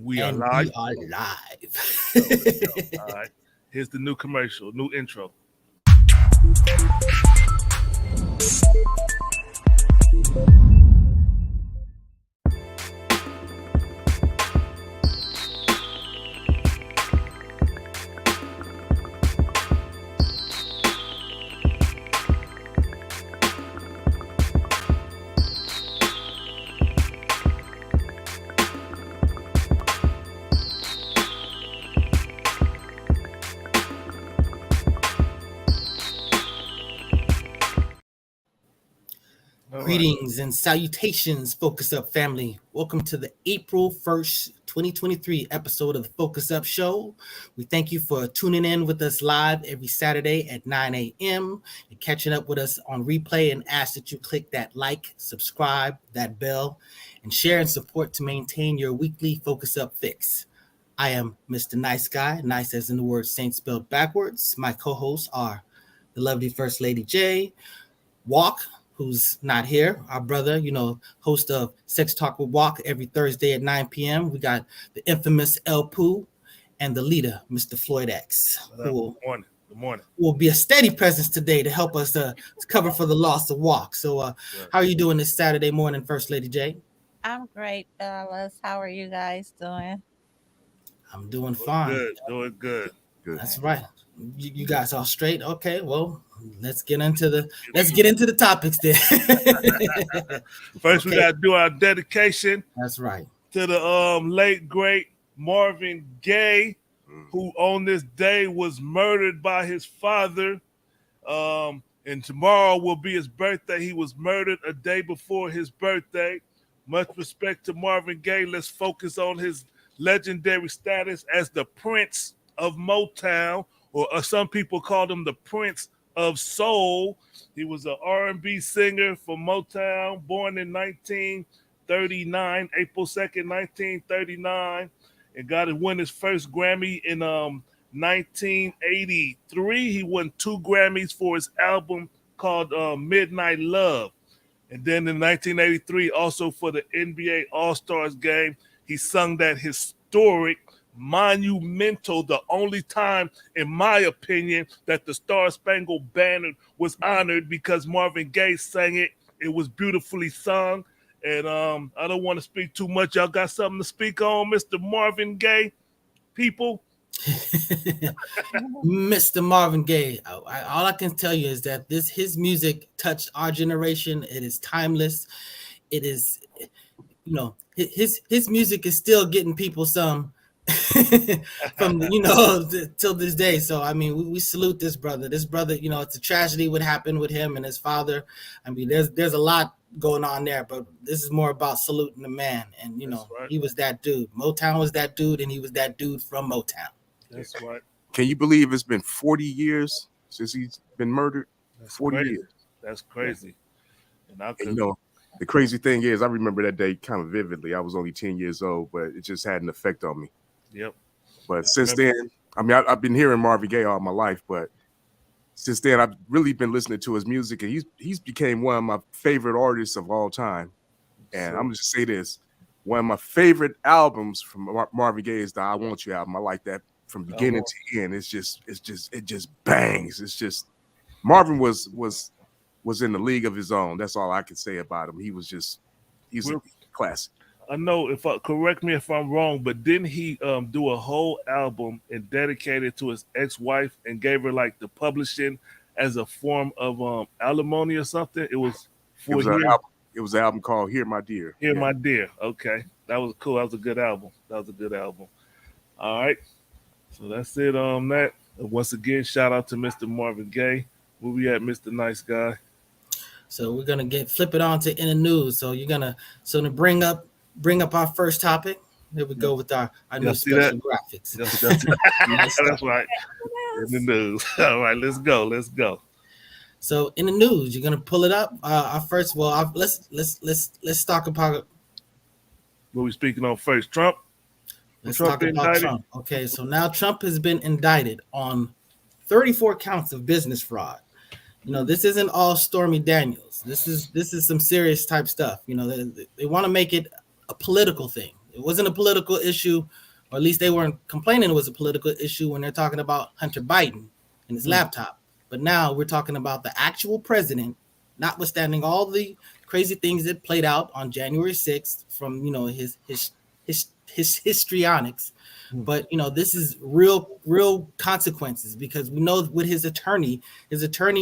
We are And live. we are live. Let's go. All right. Here's the new commercial, new intro. Greetings and salutations, Focus Up family. Welcome to the April 1st, 2023 episode of the Focus Up Show. We thank you for tuning in with us live every Saturday at 9 a.m. and catching up with us on replay, and ask that you click that like, subscribe, that bell, and share and support to maintain your weekly Focus Up fix. I am Mr. Nice Guy, nice as in the word saint spelled backwards. My co-hosts are the lovely First Lady J, Walk, who's not here, our brother, host of Sex Talk with Walk every Thursday at 9 p.m. We got the infamous El Poo and the leader, Mr. Floyd X, who Good morning. will be a steady presence today to help us to cover for the loss of Walk. So how are you doing this Saturday morning, First Lady J? I'm great, fellas. How are you guys doing? I'm doing fine. Doing good. That's right. You guys all straight? Okay, well, let's get into the topics then. First, we gotta do our dedication. That's right. To the late great Marvin Gaye, who on this day was murdered by his father. And tomorrow will be his birthday. He was murdered a day before his birthday. Much respect to Marvin Gaye. Let's focus on his legendary status as the Prince of Motown, or some people called him the Prince of Soul. He was an R&B singer for Motown, born in 1939, April 2nd, 1939, and got to win his first Grammy in 1983. He won 2 Grammys for his album called Midnight Love. And then in 1983, also for the NBA All-Stars game, he sung that historic, monumental, the only time, in my opinion, that the Star Spangled Banner was honored, because Marvin Gaye sang it. It was beautifully sung. And I don't want to speak too much. Y'all got something to speak on, Mr. Marvin Gaye, people? Mr. Marvin Gaye, all I can tell you is that his music touched our generation. It is timeless. It is, his music is still getting people some from till this day. So I mean, we salute this brother. This brother, it's a tragedy what happened with him and his father. I mean, there's a lot going on there, but this is more about saluting the man. And right. He was that dude. Motown was that dude, and he was that dude from Motown. That's right. Can you believe it's been 40 years since he's been murdered? That's 40 crazy. years. That's crazy. And the crazy thing is, I remember that day kind of vividly. I was only 10 years old, but it just had an effect on me. Yep. But since then, I mean, I've been hearing Marvin Gaye all my life, but since then, I've really been listening to his music, and he's became one of my favorite artists of all time. And I'm just say this: one of my favorite albums from Marvin Gaye is the "I Want You" album. I like that from beginning to end. It just bangs. It's just Marvin was in the league of his own. That's all I can say about him. He's a classic. I know, correct me if I'm wrong, but didn't he do a whole album and dedicate it to his ex-wife and gave her like the publishing as a form of alimony or something? It was an album called "Here My Dear." Here My Dear. Okay, that was cool. That was a good album. All right, so that's it on that. Once again, shout out to Mr. Marvin Gaye. Where we at, Mr. Nice Guy? So we're gonna flip it on to in the news. So to bring up our first topic. Here we go with our new special graphics. That's right. In the news. All right, let's go. So in the news, you're gonna pull it up. Let's talk about what we speaking on first. Trump. Let's talk about Trump. Okay, so now Trump has been indicted on 34 counts of business fraud. This isn't all Stormy Daniels. This is some serious type stuff. They want to make it a political thing. It wasn't a political issue, or at least they weren't complaining it was a political issue when they're talking about Hunter Biden and his laptop. But now we're talking about the actual president, notwithstanding all the crazy things that played out on January 6th from his histrionics. But this is real consequences, because we know with his attorney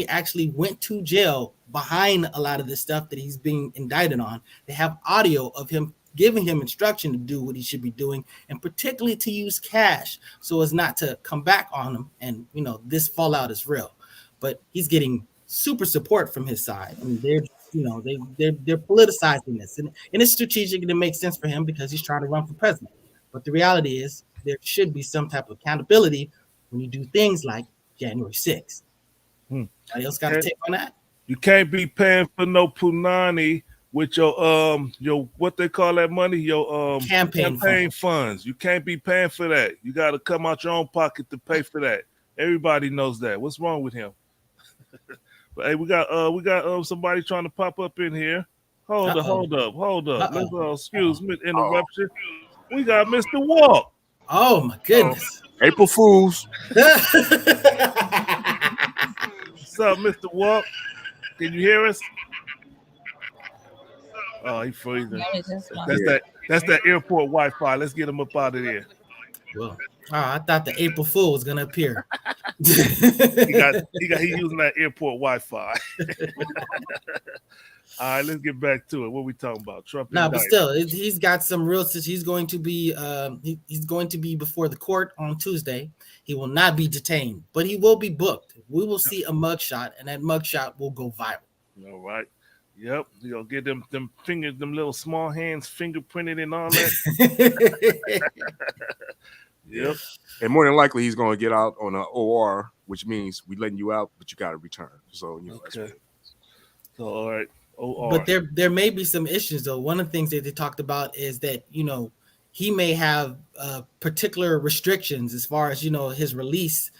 actually went to jail behind a lot of the stuff that he's being indicted on. They have audio of him giving him instruction to do what he should be doing, and particularly to use cash so as not to come back on him. And this fallout is real, but he's getting super support from his side. I mean, they're politicizing this, and it's strategic, and it makes sense for him because he's trying to run for president. But the reality is there should be some type of accountability when you do things like January 6th. Anybody else got a take on that? You can't be paying for no punani with your what they call that money, your campaign funds. You can't be paying for that. You got to come out your own pocket to pay for that. Everybody knows that. What's wrong with him? But hey, we got somebody trying to pop up in here. Hold up. Let's excuse me, interruption. We got Mr. Walk. Oh my goodness. April Fools. What's up, Mr. Walk? Can you hear us? Oh, he's freezing. That's that airport Wi-Fi. Let's get him up out of there. Well, I thought the April Fool was gonna appear. He using that airport Wi-Fi. All right, let's get back to it. What are we talking about? Trump. No, but still, he's got some real. He's going to be. He's going to be before the court on Tuesday. He will not be detained, but he will be booked. We will see a mugshot, and that mugshot will go viral. All right. Yep. You gonna get them fingers, them little small hands, fingerprinted and all that. Yep. And more than likely, he's going to get out on an OR, which means we letting you out, but you got to return. So okay. So all right. OR. But there may be some issues though. One of the things that they talked about is that he may have particular restrictions as far as his release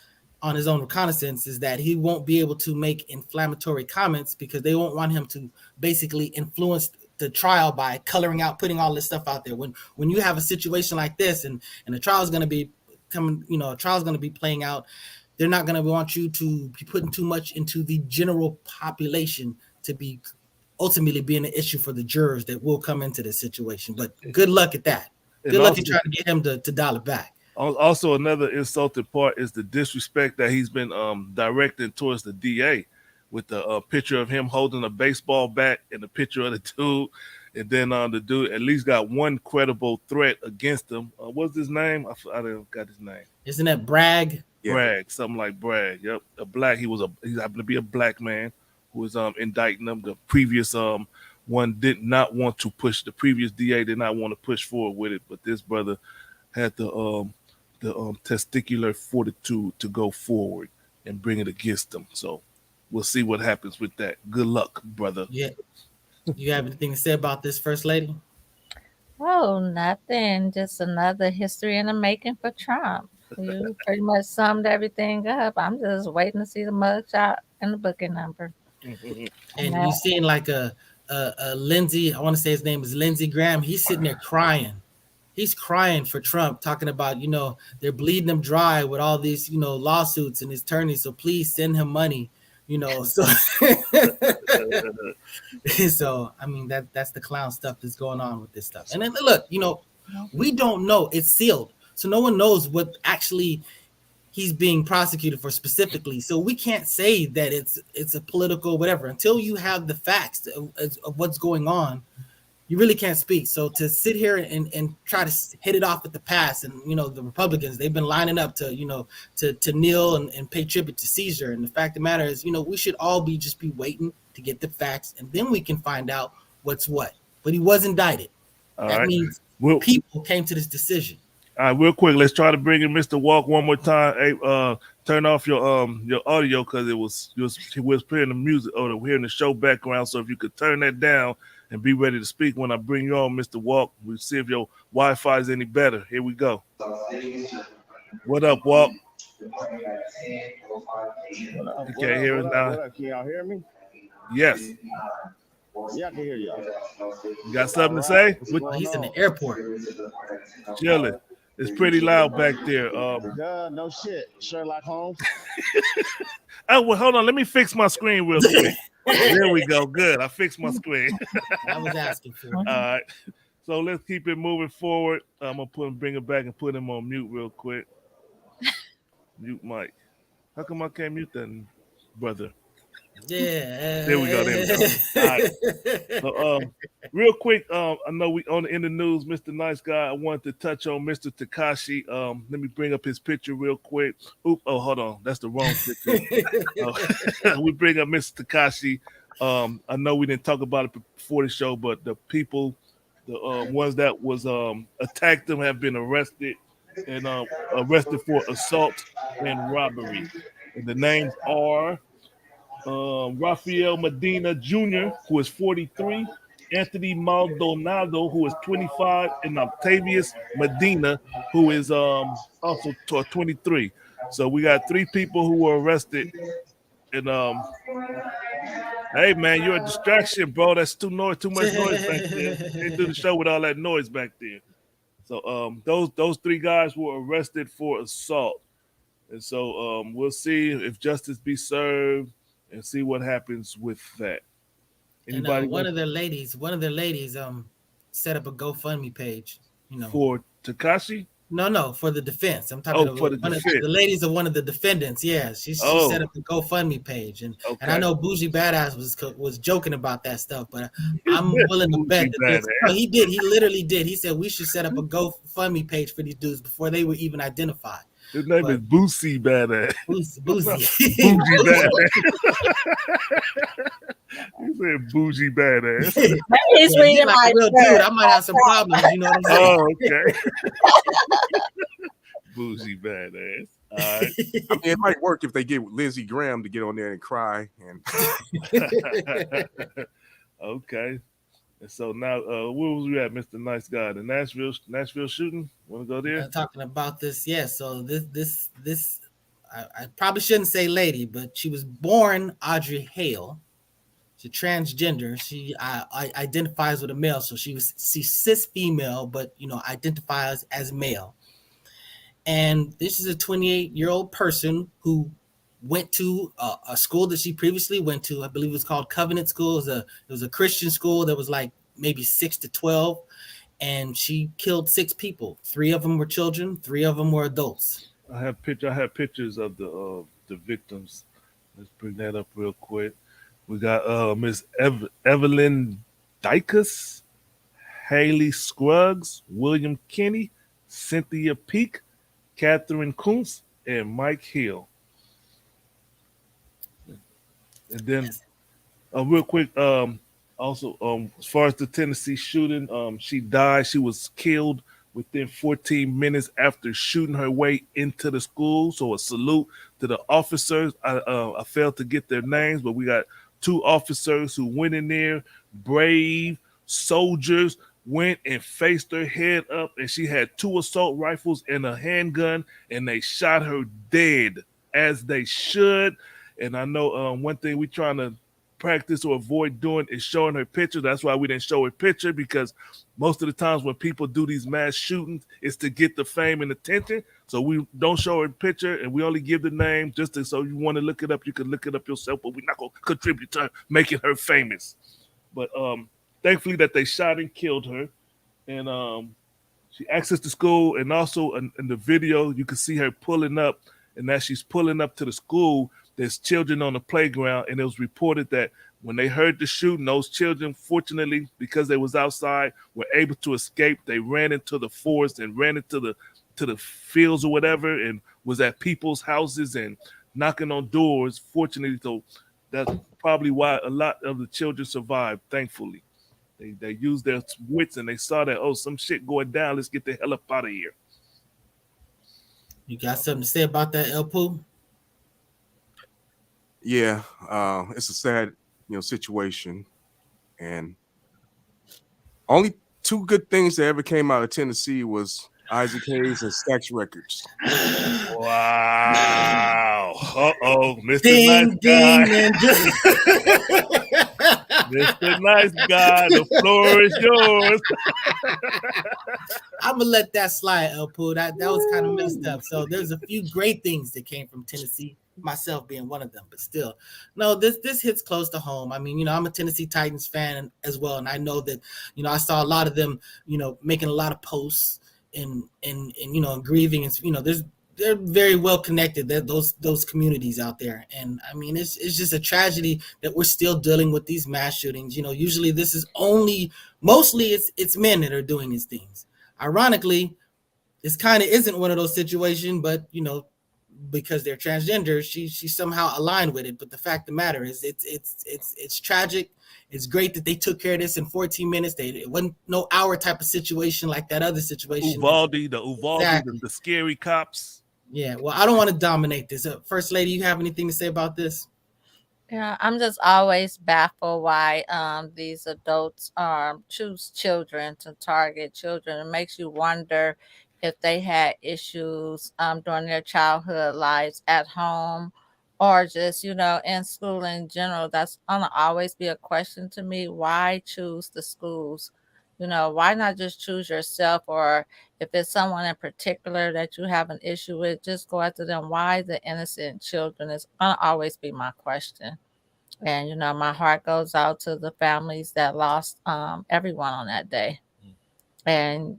on his own reconnaissance, is that he won't be able to make inflammatory comments because they won't want him to basically influence the trial by coloring out, putting all this stuff out there. When you have a situation like this and the trial is going to be coming, a trial is going to be playing out, they're not going to want you to be putting too much into the general population to be ultimately being an issue for the jurors that will come into this situation. But good luck at that. Good luck in trying to get him to dial it back. Also, another insulting part is the disrespect that he's been directing towards the DA with the picture of him holding a baseball bat and the picture of the dude. And then the dude at least got one credible threat against him. What's his name? I didn't got his name. Isn't that Bragg? Bragg, something like Bragg. Yep, he happened to be a black man who was indicting him. The previous one did not want to push. The previous DA did not want to push forward with it, but this brother had the testicular fortitude to go forward and bring it against them. So we'll see what happens with that. Good luck, brother. Yeah. You have anything to say about this, First Lady? Oh, nothing. Just another history in the making for Trump. You pretty much summed everything up. I'm just waiting to see the mugshot and the booking number. And you seen like a Lindsey, I want to say his name is Lindsey Graham. He's sitting there crying. He's crying for Trump, talking about, they're bleeding him dry with all these, lawsuits and his attorneys. So please send him money, So, so I mean, that's the clown stuff that's going on with this stuff. And then look, we don't know. It's sealed. So no one knows what actually he's being prosecuted for specifically. So we can't say that it's a political whatever until you have the facts of what's going on. You really can't speak. So to sit here and try to hit it off at the pass, and the Republicans, they've been lining up to to kneel and pay tribute to Caesar. And the fact of the matter is, we should all be waiting to get the facts, and then we can find out what's what. But he was indicted. That means people came to this decision. All right, real quick, let's try to bring in Mr. Walk one more time. Hey, turn off your audio because we was playing the music or we're hearing the show background. So if you could turn that down and be ready to speak when I bring you on, Mr. Walk. We'll see if your Wi-Fi is any better. Here we go. What up, Walk? You can't hear us now. Can y'all hear me? Yes. Yeah, I can hear y'all. You got something to say? What's Oh, going he's in on? the airport. Chilling. It's pretty loud back there. No shit. Sherlock Holmes. Oh, well, hold on. Let me fix my screen real quick. There we go. Good. I fixed my screen. I was asking for. All right. So let's keep it moving forward. I'm gonna bring it back and put him on mute real quick. Mute Mike. How come I can't mute that, brother? Yeah. There we go. There we go. All right. So, real quick, I know we in the news, Mr. Nice Guy. I wanted to touch on Mr. Takashi. Let me bring up his picture real quick. Oop, oh, hold on, that's the wrong picture. We bring up Mr. Takashi. I know we didn't talk about it before the show, but the people, the ones that was attacked him have been arrested and arrested for assault and robbery. And the names are Rafael Medina Jr., who is 43, Anthony Maldonado, who is 25, and Octavius Medina, who is also 23. So we got 3 people who were arrested. And hey man, you're a distraction, bro. That's too much noise back there. Can't do the show with all that noise back there. So those 3 guys were arrested for assault. And so we'll see if justice be served and see what happens with that. Anybody And one of their ladies set up a GoFundMe page, for Takashi? No, for the defense. I'm talking about the ladies of one of the defendants. Yeah, she set up the GoFundMe page, and I know Bougie Badass was joking about that stuff, but I'm willing to bet that he did. He literally did. He said we should set up a GoFundMe page for these dudes before they were even identified. His name is Boosie Badass. Boosie. Bougie Badass. He said bougie badass. He's reading like my real dude. I might have some problems. You know what I'm saying? Oh, okay. Bougie badass. All right. I mean, it might work if they get Lindsey Graham to get on there and cry. And okay. And so now, where was we at, Mr. Nice Guy? The Nashville shooting? Want to go there? Talking about this, yes. Yeah, so this, I probably shouldn't say lady, but she was born Audrey Hale. She's transgender. She identifies with a male, so she's cis female, but identifies as male. And this is a 28-year-old person who went to a school that she previously went to. I believe it was called Covenant School. It was a Christian school that was like maybe 6 to 12, and she killed 6 people. 3 of them were children. 3 of them were adults. I have pictures of the victims. Let's bring that up real quick. We got Miss Evelyn Dykus, Haley Scruggs, William Kinney, Cynthia Peak, Catherine Kuntz, and Mike Hill. And then, real quick, also, as far as the Tennessee shooting, she died. She was killed within 14 minutes after shooting her way into the school. So a salute to the officers. I failed to get their names, but we got 2 officers who went in there, brave soldiers, went and faced her head up, and she had 2 assault rifles and a handgun, and they shot her dead, as they should. And I know one thing we're trying to practice or avoid doing is showing her picture. That's why we didn't show her picture, because most of the times when people do these mass shootings, it's to get the fame and attention. So we don't show her picture, and we only give the name so you want to look it up, you can look it up yourself, but we're not going to contribute to making her famous. But thankfully that they shot and killed her. And she accessed the school, and also in the video, you can see her pulling up, and as she's pulling up to the school, there's children on the playground, and it was reported that when they heard the shooting, those children, fortunately, because they was outside, were able to escape. They ran into the forest and ran into the fields or whatever, and was at people's houses and knocking on doors. Fortunately, so that's probably why a lot of the children survived, thankfully. They used their wits, and they saw that, some shit going down. Let's get the hell up out of here. You got something to say about that, El Poo? Yeah, it's a sad, situation, and only 2 good things that ever came out of Tennessee was Isaac Hayes and Stax Records. Wow. Mr. Ding, Nice Guy. Mr. Nice Guy, the floor is yours. I'm gonna let that slide, Pooh. That was kind of messed up. So there's a few great things that came from Tennessee, myself being one of them. But still, no, this hits close to home. I mean, I'm a Tennessee Titans fan as well, and I know that I saw a lot of them, making a lot of posts and grieving, and they're very well connected. Those communities out there, and I mean, it's just a tragedy that we're still dealing with these mass shootings. Usually this is mostly it's men that are doing these things. Ironically, this kind of isn't one of those situations, but because they're transgender, she somehow aligned with it. But the fact of the matter is, it's tragic. It's great that they took care of this in 14 minutes. It wasn't no hour type of situation like that other situation. Uvalde, Exactly. the scary cops. Yeah. Well, I don't want to dominate this. First Lady, you have anything to say about this? Yeah, I'm just always baffled why these adults choose children to target children. It makes you wonder if they had issues during their childhood lives at home or just, in school in general. That's gonna always be a question to me. Why choose the schools? Why not just choose yourself, or if it's someone in particular that you have an issue with, just go after them. Why the innocent children is gonna always be my question. And my heart goes out to the families that lost everyone on that day. And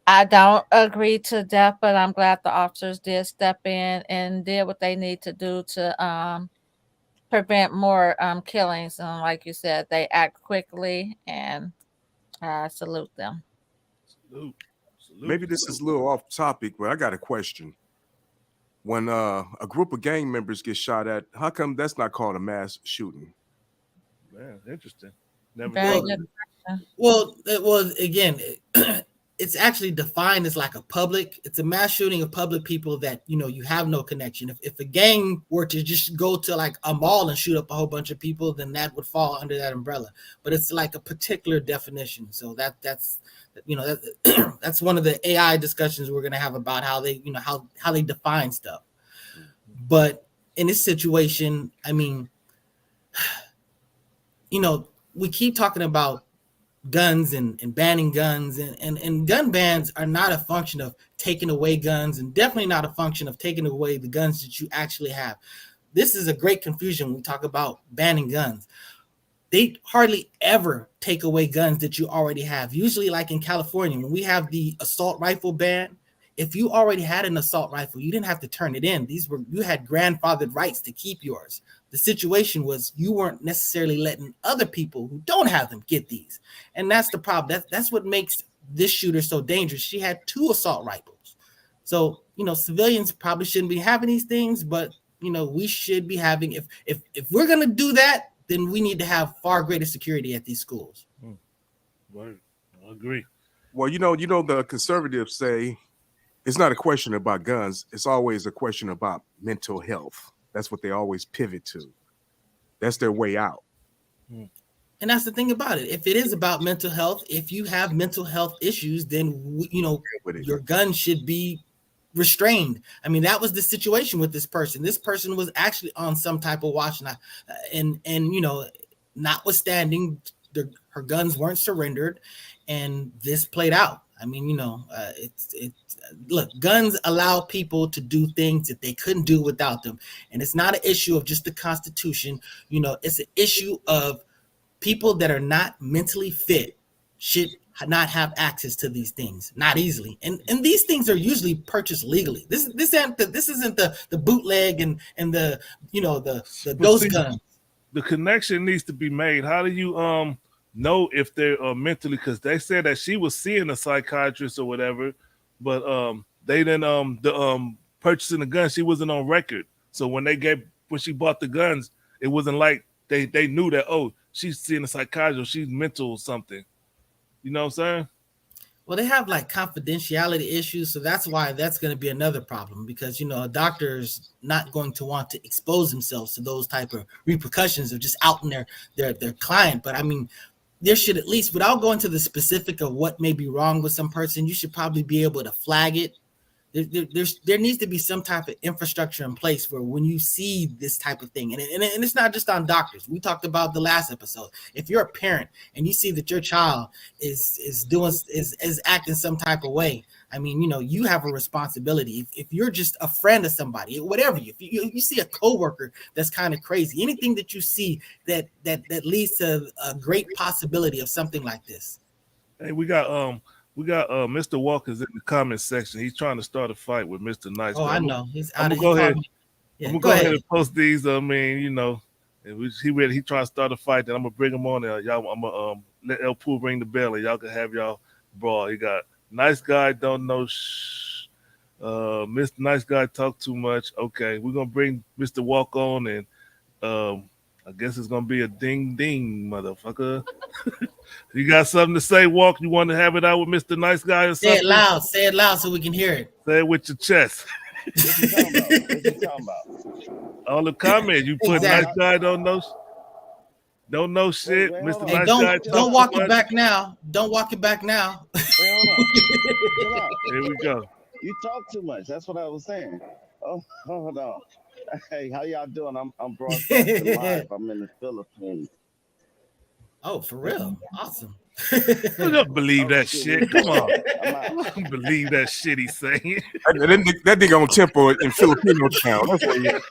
I don't agree to death, but I'm glad the officers did step in and did what they need to do to prevent more killings. And like you said, they act quickly, and I salute them. Salute. Maybe this is a little off topic, but I got a question. When a group of gang members get shot at, how come that's not called a mass shooting? Man, interesting. Never Very thought of good it. question. Well, again, it's actually defined as like it's a mass shooting of public people that you have no connection. If a gang were to just go to like a mall and shoot up a whole bunch of people, then that would fall under that umbrella. But it's like a particular definition. So that's that's one of the AI discussions we're gonna have about how they how they define stuff. But in this situation, I mean, we keep talking about guns and banning guns, and gun bans are not a function of taking away guns, and definitely not a function of taking away the guns that you actually have. This is a great confusion when we talk about banning guns. They hardly ever take away guns that you already have. Usually, like in California, when we have the assault rifle ban, if you already had an assault rifle, you didn't have to turn it in. You had grandfathered rights to keep yours. The situation was you weren't necessarily letting other people who don't have them get these. And that's the problem. That's what makes this shooter so dangerous. She had 2 assault rifles. So, civilians probably shouldn't be having these things, but we should be having, if we're gonna do that, then we need to have far greater security at these schools. Word. I agree. Well, the conservatives say it's not a question about guns. It's always a question about mental health. That's what they always pivot to. That's their way out. And that's the thing about it. If it is about mental health, if you have mental health issues, then your gun should be restrained. I mean, that was the situation with this person. This person was actually on some type of watch, and notwithstanding, her guns weren't surrendered, and this played out. I mean, look, guns allow people to do things that they couldn't do without them, and it's not an issue of just the Constitution. It's an issue of people that are not mentally fit should not have access to these things, not easily. And these things are usually purchased legally. This isn't the bootleg and the ghost guns. The connection needs to be made. How do you know if they're mentally? Because they said that she was seeing a psychiatrist or whatever, but they didn't the purchasing the gun. She wasn't on record. So when she bought the guns, it wasn't like they knew that, oh, she's seeing a psychiatrist, she's mental or something. You know what I'm saying? Well, they have like confidentiality issues, so that's why that's going to be another problem, because a doctor's not going to want to expose themselves to those type of repercussions of just outing their client. But I mean, there should, at least without going to the specific of what may be wrong with some person, you should probably be able to flag it There needs to be some type of infrastructure in place where when you see this type of thing, and it's not just on doctors. We talked about the last episode. If you're a parent and you see that your child is acting some type of way, I mean, you have a responsibility. If you're just a friend of somebody, whatever, if you see a coworker that's kind of crazy, anything that you see that leads to a great possibility of something like this. Hey, we got Mr. Walker's in the comment section. He's trying to start a fight with Mr. Nice Oh, Guy. I know. He's I'm out gonna of. He go called ahead. me. Yeah, I'm gonna go go ahead ahead. and post these. I mean, if he ready, he trying to start a fight. Then I'm gonna bring him on there. Y'all, I'm gonna let El Pooh ring the bell, and y'all can have y'all brawl. He got Nice Guy don't know. Mr. Nice Guy talk too much. Okay, we're gonna bring Mr. Walk on, and I guess it's gonna be a ding ding, motherfucker. You got something to say, Walk? You want to have it out with Mr. Nice Guy or Say something? it loud. Say it loud so we can hear it. Say it with your chest. What you talking about? What you talking about? All the comments you put, Exactly. Nice Guy don't know shit. Wait, Mr. hold on. Hey, Nice don't Guy talk don't too walk it much. back now. Don't walk it back now. Wait, hold on. Chill out. Here we go. You talk too much. That's what I was saying. Oh, hold on. Hey, how y'all doing? I'm broadcasting live. I'm in the Philippines. Oh, for real? Awesome. I don't believe Oh that shit, shit. where Come you on. going? I'm I out. don't believe that shit he's saying. That nigga on tempo in Filipino town. That's where he at.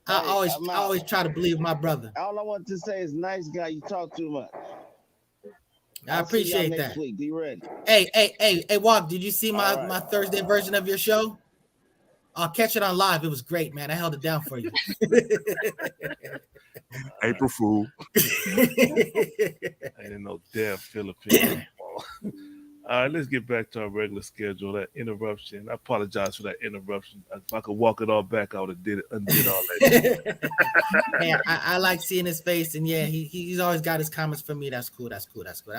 I Hey, always I'm I out. always try to believe my brother. All I want to say is, nice guy. You talk too much. I I'll see y'all appreciate next that. week. Be ready. Hey, Walk, did you see All my right. Thursday version of your show? I'll catch it on live. It was great, man. I held it down for you. April Fool. I didn't know damn Filipino. All right, let's get back to our regular schedule. That interruption. I apologize for that interruption. If I could walk it all back, I would have undid all that. Man, I like seeing his face, and yeah, he's always got his comments for me. That's cool. That's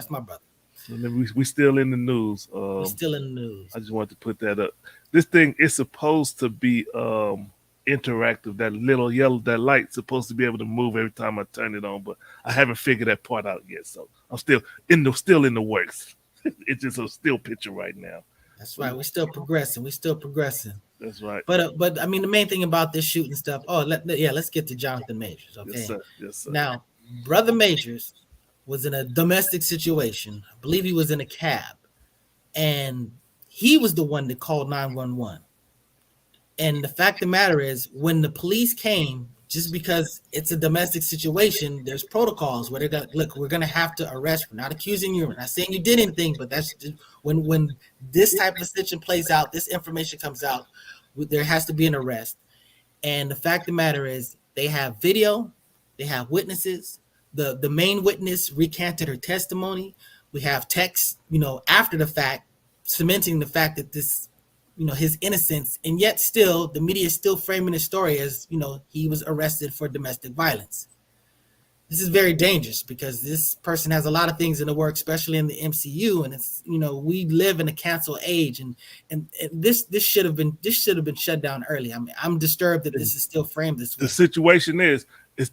my brother. And then we still in the news. He's still in the news. I just wanted to put that up. This thing is supposed to be interactive. That little yellow, that light's supposed to be able to move every time I turn it on, but I haven't figured that part out yet. So I'm still in the works. It's just a still picture right now. That's right. We're still progressing. That's right. But I mean, the main thing about this shooting stuff. Oh, let's get to Jonathan Majors. Okay. Yes, sir. Yes, sir. Now, Brother Majors was in a domestic situation. I believe he was in a cab, and he was the one that called 911. And the fact of the matter is, when the police came, just because it's a domestic situation, there's protocols where they're gonna look. We're gonna have to arrest. We're not accusing you. We're not saying you did anything, but that's just, when this type of situation plays out, this information comes out, there has to be an arrest. And the fact of the matter is, they have video, they have witnesses. The main witness recanted her testimony. We have text, after the fact, cementing the fact that this, his innocence, and yet still the media is still framing his story as, he was arrested for domestic violence. This is very dangerous because this person has a lot of things in the work, especially in the MCU, and it's, we live in a cancel age, and this should have been shut down early. I mean, I'm disturbed that this is still framed this way. The situation is,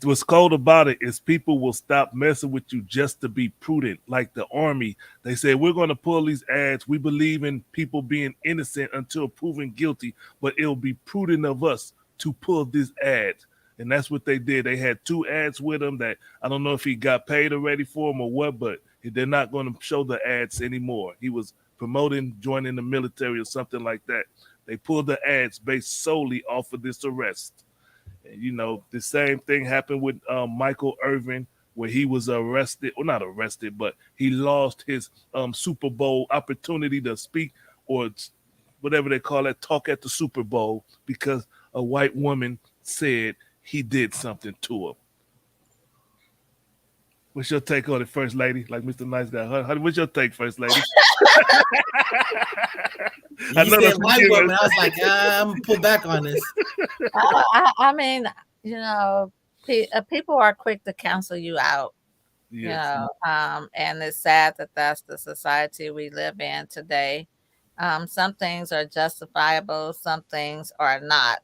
what's cold about it is people will stop messing with you just to be prudent. Like the army, they say, we're going to pull these ads. We believe in people being innocent until proven guilty, but it'll be prudent of us to pull this ad. And that's what they did. They had 2 ads with him that I don't know if he got paid already for them or what, but they're not going to show the ads anymore. He was promoting joining the military or something like that. They pulled the ads based solely off of this arrest. And, the same thing happened with Michael Irvin, where he was arrested, or not arrested, but he lost his Super Bowl opportunity to speak, or whatever they call it, talk at the Super Bowl, because a white woman said he did something to him. What's your take on it, First Lady? Like Mr. Nice Guy. What's your take, First Lady? You said white woman. I was like, I'm gonna pull back on this. I mean, people are quick to cancel you out. Yes. And it's sad that that's the society we live in today. Some things are justifiable, some things are not.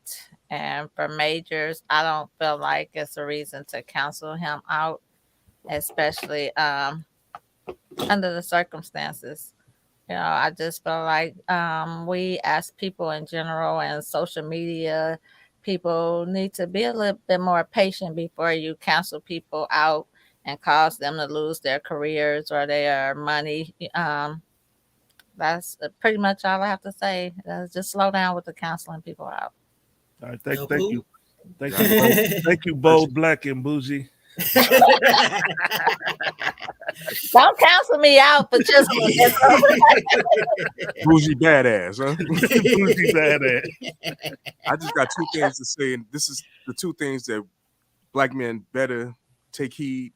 And for Majors, I don't feel like it's a reason to cancel him out, especially under the circumstances. I just feel like we as people in general and social media people need to be a little bit more patient before you cancel people out and cause them to lose their careers or their money. That's pretty much all I have to say. Just slow down with the canceling people out. All right, Yo, thank cool. you, thank you, Got bold, it. thank you, bold, black, and bougie. Don't cancel me out for just Bougie badass, huh? Bougie badass. I just got two things to say, and this is the two things that black men better take heed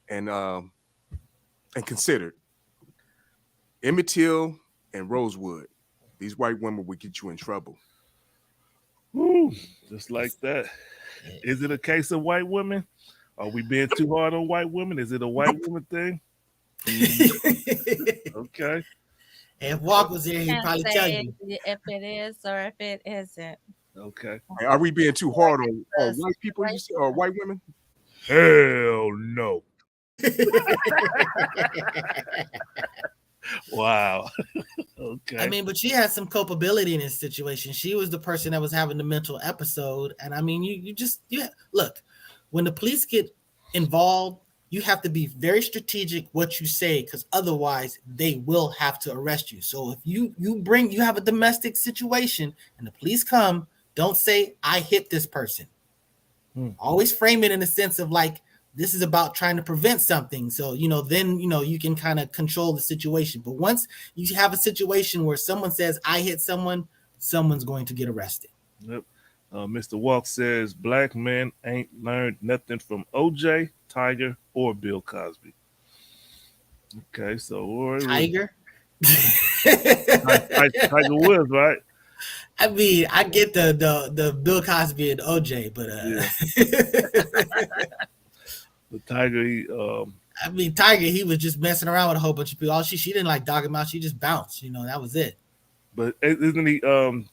and consider. Emmett Till and Rosewood. These white women would get you in trouble. Woo, just like that. Is it a case of white women? Are we being too hard on white women? Is it a white woman thing? Okay. If Walk was here, he'd can't probably tell say you. if it is or if it isn't. Okay. Are we being too hard on The white people, you say, or white women? Hell no. Wow. Okay. I mean, but she had some culpability in this situation. She was the person that was having the mental episode. And I mean, look, when the police get involved, you have to be very strategic what you say, because otherwise they will have to arrest you. So if you have a domestic situation and the police come, don't say I hit this person. Always frame it in the sense of like, this is about trying to prevent something. So, then, you can kind of control the situation. But once you have a situation where someone says, I hit someone, someone's going to get arrested. Yep. Mr. Walk says black men ain't learned nothing from OJ, Tiger, or Bill Cosby. Okay, so Tiger? Tiger Woods, right? I mean, I get the Bill Cosby and OJ, but The Tiger, I mean, Tiger, he was just messing around with a whole bunch of people. She didn't like dog him out. She just bounced. That was it. but isn't he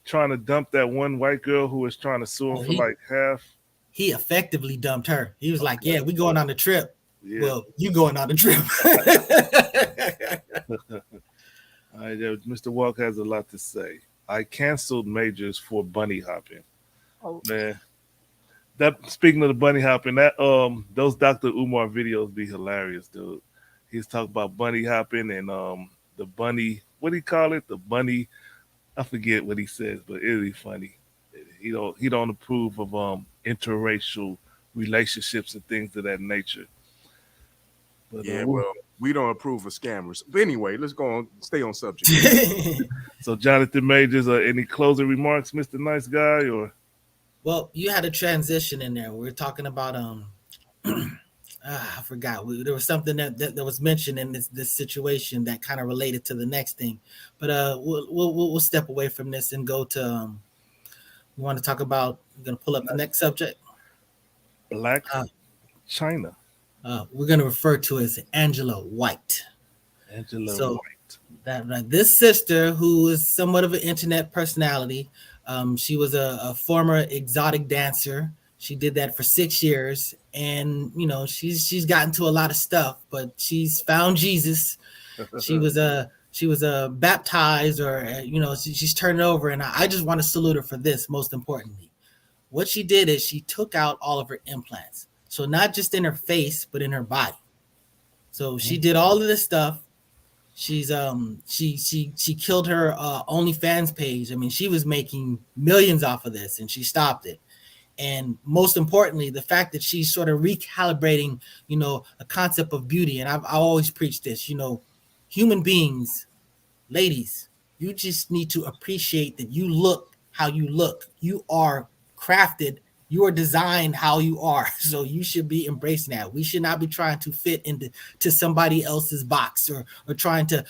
trying to dump that one white girl who was trying to sue him for like half? He effectively dumped her. He was like, "Yeah, we going on the trip." Yeah. Well, you going on the trip. All right, Mr. Walk has a lot to say. I canceled majors for bunny hopping. Oh. Man, that speaking of the bunny hopping, that those Dr. Umar videos be hilarious, dude. He's talking about bunny hopping and the bunny. What do you call it? The bunny. I forget what he says, but it'll be funny. He don't approve of interracial relationships and things of that nature. But, Yeah, well, we don't approve of scammers. But anyway, let's go on. Stay on subject. So, Jonathan Majors, any closing remarks, Mr. Nice Guy, or? Well, you had a transition in there. We were talking about I forgot. There was something that was mentioned in this situation that kind of related to the next thing. But we'll step away from this and go to. We want to talk about. We're going to pull up the next subject. Blac Chyna. We're going to refer to as Angela White. Angela White. That this sister, who is somewhat of an internet personality, she was a former exotic dancer. She did that for 6 years, and she's gotten to a lot of stuff, but she's found Jesus. She was baptized, or she's turned over, and I just want to salute her for this. Most importantly, what she did is she took out all of her implants, so not just in her face, but in her body. So she did all of this stuff. She's she killed her OnlyFans page. I mean, she was making millions off of this, and she stopped it. And most importantly, the fact that she's sort of recalibrating, a concept of beauty. And I always preach this, human beings, ladies, you just need to appreciate that you look how you look. You are crafted. You are designed how you are. So you should be embracing that. We should not be trying to fit into somebody else's box or trying to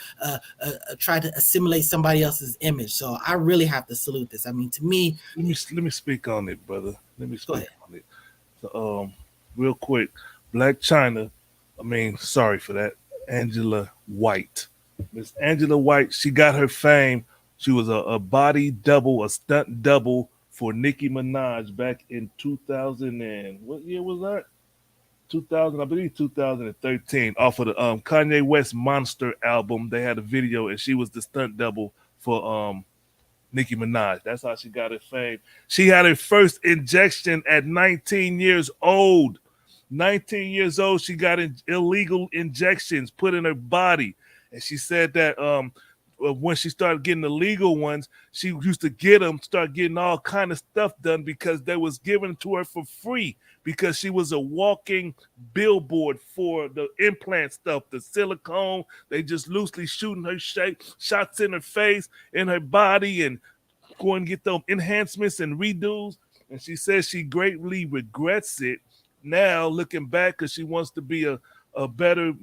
try to assimilate somebody else's image. So I really have to salute this. I mean, to me, let me speak on it, brother. Let me speak on it. So, real quick, Blac Chyna. I mean, sorry for that. Angela White. Miss Angela White. She got her fame. She was a body double, a stunt double for Nicki Minaj back in 2000 and what year was that? 2000, I believe 2013, off of the Kanye West Monster album. They had a video, and she was the stunt double for Nicki Minaj. That's how she got her fame. She had her first injection at 19 years old. 19 years old, she got illegal injections put in her body. And she said that when she started getting the legal ones, she used to get them, start getting all kind of stuff done because they was given to her for free because she was a walking billboard for the implant stuff, the silicone. They just loosely shooting her shots in her face, in her body, and go and get those enhancements and redos. And she says she greatly regrets it now, looking back, because she wants to be a better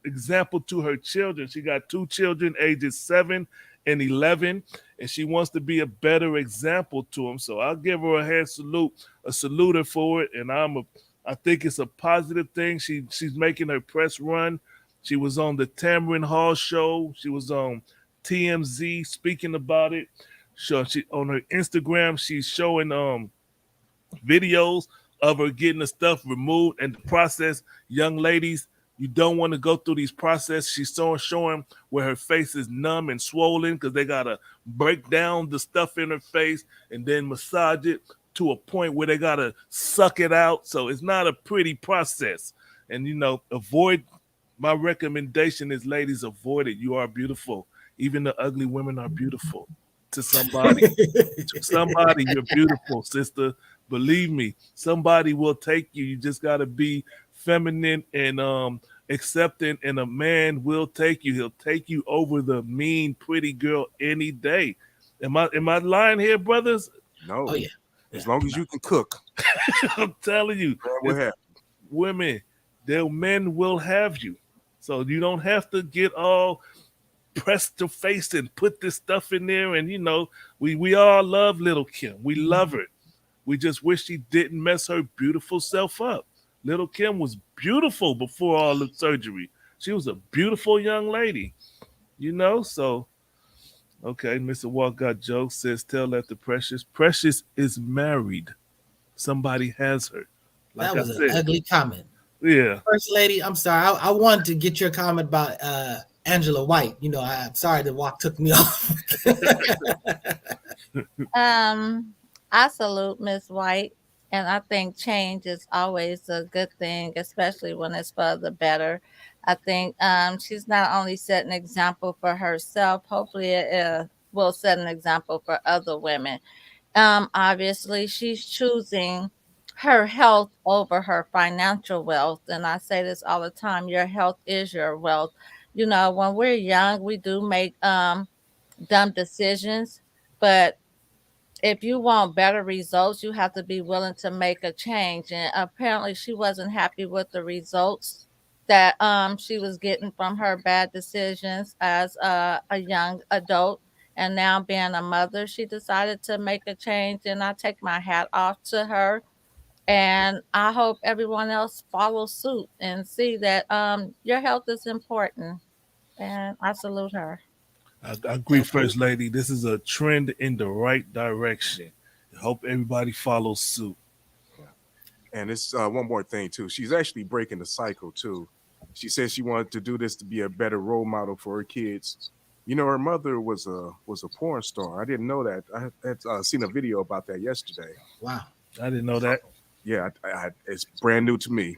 example to her children. She got two children, ages 7 and 11, and she wants to be a better example to them. So I'll give her a hand salute, a saluter for it, and I think it's a positive thing. She's making her press run. She was on the Tamron Hall show. She was on TMZ speaking about it. So she on her Instagram, she's showing videos of her getting the stuff removed and the process. Young ladies, you don't want to go through these processes. She's showing where her face is numb and swollen because they gotta break down the stuff in her face and then massage it to a point where they gotta suck it out. So it's not a pretty process. And avoid. My recommendation is, ladies, avoid it. You are beautiful. Even the ugly women are beautiful to somebody. To somebody, you're beautiful, sister. Believe me, somebody will take you. You just got to be feminine and accepting, and a man will take you. He'll take you over the mean, pretty girl any day. Am I lying here, brothers? No. Oh yeah. As long as you can cook. I'm telling you, women, their men will have you. So you don't have to get all pressed to face and put this stuff in there. And we all love Little Kim. We love her. We just wish she didn't mess her beautiful self up. Little Kim was beautiful before all the surgery. She was a beautiful young lady, So, okay, Mr. Walk got jokes. Says, tell that to Precious. Precious is married. Somebody has her. Like that was an ugly comment. Yeah. First lady, I'm sorry. I wanted to get your comment about Angela White. I'm sorry the walk took me off. I salute Miss White, and I think change is always a good thing, especially when it's for the better. I think she's not only set an example for herself, hopefully it will set an example for other women. Obviously, she's choosing her health over her financial wealth. And I say this all the time, your health is your wealth. When we're young, we do make dumb decisions, but if you want better results, you have to be willing to make a change. And apparently she wasn't happy with the results that she was getting from her bad decisions as a young adult. And now being a mother, she decided to make a change. And I take my hat off to her. And I hope everyone else follows suit and see that your health is important. And I salute her. I agree, First Lady. This is a trend in the right direction. I hope everybody follows suit. Yeah. And it's one more thing too. She's actually breaking the cycle too. She says she wanted to do this to be a better role model for her kids. Her mother was a porn star. I didn't know that. I had seen a video about that yesterday. Wow. I didn't know that. Yeah, it's brand new to me.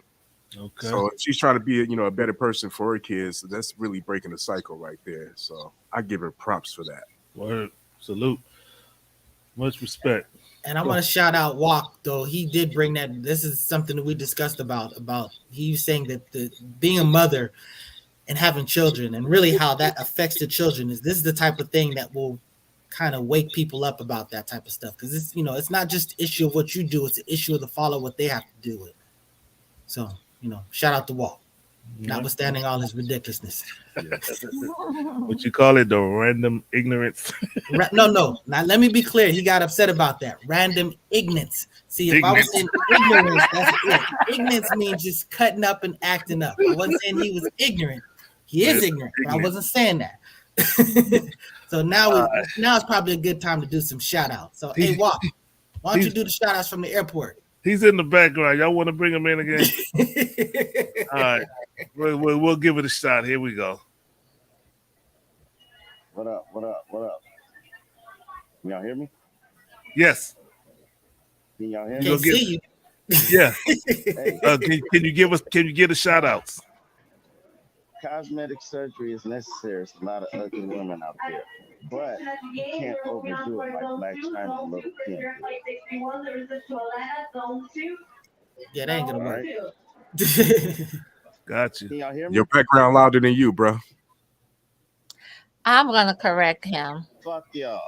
Okay. So if she's trying to be a better person for her kids, that's really breaking the cycle right there. So I give her props for that. Word. Salute. Much respect. And I want to shout out Walk, though. He did bring that. This is something that we discussed about he was saying that being a mother and having children, and really how that affects the children, this is the type of thing that will kind of wake people up about that type of stuff. Because it's not just the issue of what you do, it's the issue of the follow what they have to do with. So, shout out to Walk. Notwithstanding all his ridiculousness. Yeah. What you call it, the random ignorance? No. Now let me be clear. He got upset about that. Random ignorance. See, if I was saying ignorance, that's it. Ignorance means just cutting up and acting up. I wasn't saying he was ignorant. He is ignorant, but I wasn't saying that. So now it's probably a good time to do some shout outs. So hey, Walk, why don't you do the shout outs from the airport? He's in the background. Y'all want to bring him in again? All right. We'll give it a shot. Here we go. What up? What up? What up? Can y'all hear me? Yes. Can y'all hear You me? gonna Can't get? see Yeah. Hey, Can you give us? Can you get a shout outs? cosmetic surgery is necessary. It's a lot of ugly women out there, but you can't overdo it like Blac Chyna and Little Kim you. Yeah, that ain't gonna did. All work. right? Got you. Can y'all hear Your me? background louder than you, bro. I'm gonna correct him. Fuck y'all.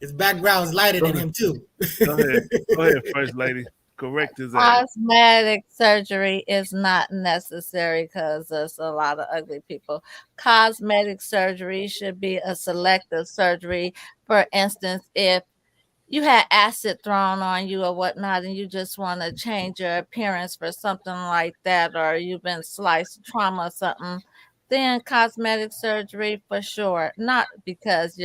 His background's lighter Go than ahead. him too. Go ahead. Go ahead, First Lady. Correct his ass. Cosmetic surgery is not necessary because there's a lot of ugly people. Cosmetic surgery should be a selective surgery. For instance, if you had acid thrown on you or whatnot, and you just want to change your appearance for something like that, or you've been sliced trauma or something, then cosmetic surgery for sure. Not because